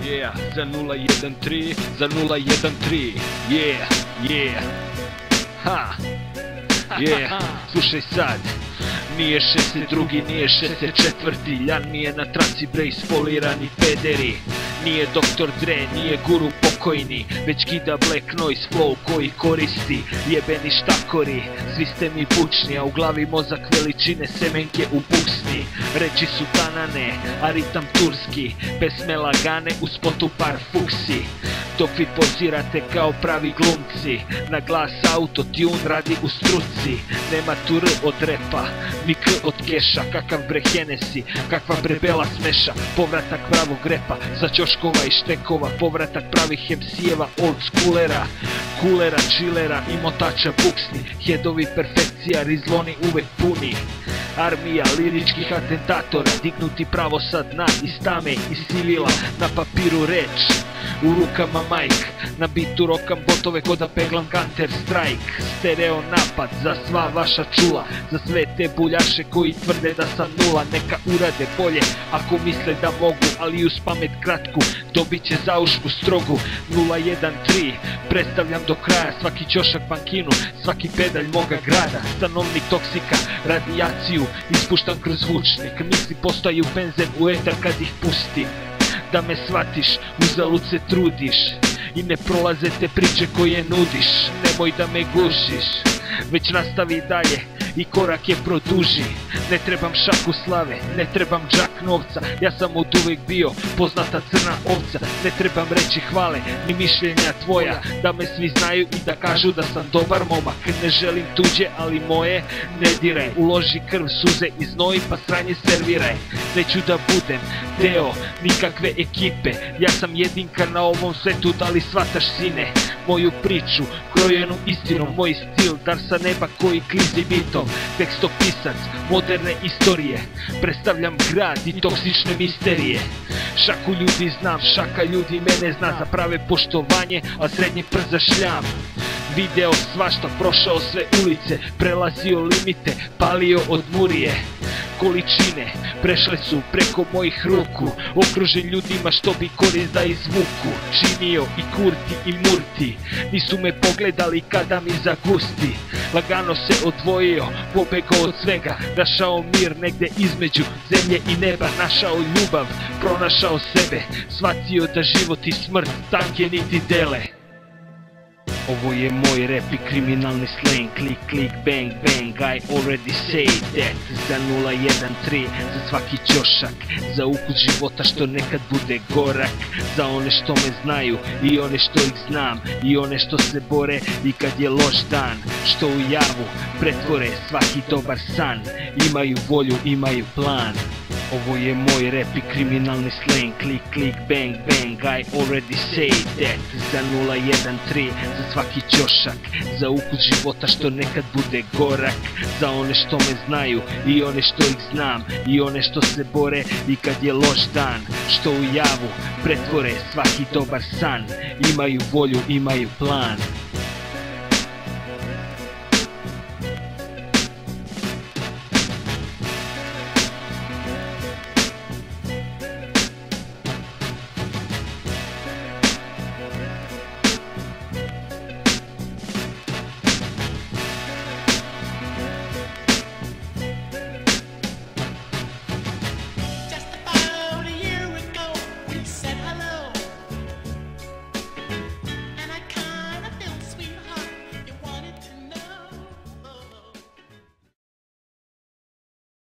Yeah, za 013, za 013, yeah, ha, yeah, slušaj sad. Nije 62, nije 64, Ljan mi je na traci bre isfolirani pederi. Nije Dr. Dre, nije guru pokojni, već kida Black Noise flow koji koristi. Jebeni štakori, svi ste mi bučni, a u glavi mozak veličine semenke u busni. Reči su tanane, a ritam turski, pesme lagane u spotu par fuksi. Dok vi pozirate kao pravi glumci, na glas autotune radi u struci. Nema tu R od repa, ni K od keša, kakav bre Hennessy, kakva bre bela smeša. Povratak pravog repa, za ćoškova i štekova, povratak pravih MC-eva, old schoolera, kulera, chillera i motača buksni. Headovi perfekcija, rizloni uvek puni. Armija liričkih atentatora, dignuti pravo sa dna iz tame i civila. Na papiru reč, u rukama Mike, na bitu rokam botove ko da peglam Counter Strike. Stereo napad za sva vaša čula, za sve te buljaše koji tvrde da sam nula. Neka urade bolje ako misle da mogu, ali uz pamet kratku dobit će za ušku strogu. 013, predstavljam do kraja svaki ćošak bankinu, svaki pedalj moga grada. Stanovnik toksika, radijaciju ispuštam kroz zvučnik, misli postaju benzen u etar kad ih pustim. Da me shvatiš, uzalud se trudiš i ne prolaze te priče koje nudiš. Nemoj da me gušiš, već nastavi dalje i korak je produži. Ne trebam šaku slave, ne trebam džak novca, ja sam od uvek bio poznata crna ovca. Ne trebam reći hvale, ni mišljenja tvoja, da me svi znaju i da kažu da sam dobar momak. Ne želim tuđe, ali moje ne diraj, uloži krv, suze i znoj pa sranje serviraj. Neću da budem deo nikakve ekipe, ja sam jedinka na ovom svetu, da li shvataš sine? Moju priču, krojenu istinom, moj stil, dar sa neba koji klizi bitom. Tekstopisac moderne istorije, predstavljam grad i toksične misterije. Šaku ljudi znam, šaka ljudi mene zna, za prave poštovanje, a srednje prza šljam. Video svašta, prošao sve ulice, prelazio limite, palio od murije. Količine prešle su preko mojih ruku, okružen ljudima što bi korist da izvuku. Činio i Kurti i Murti, nisu me pogledali kada mi zagusti. Lagano se odvojio, pobegao od svega, našao mir negde između zemlje i neba. Našao ljubav, pronašao sebe, shvatio da život i smrt tanke niti dele. Ovo je moj rap i kriminalni slang, klik klik bang bang, I already say that. Za 013, za svaki ćošak, za ukus života što nekad bude gorak. Za one što me znaju i one što ih znam, i one što se bore i kad je loš dan, što u javu pretvore svaki dobar san. Imaju volju, imaju plan. Ovo je moj rap i kriminalni slang, klik klik bang bang, I already say that. Za 013, za svaki ćošak, za ukus života što nekad bude gorak. Za one što me znaju i one što ih znam, i one što se bore i kad je loš dan, što u javu pretvore svaki dobar san. Imaju volju, imaju plan.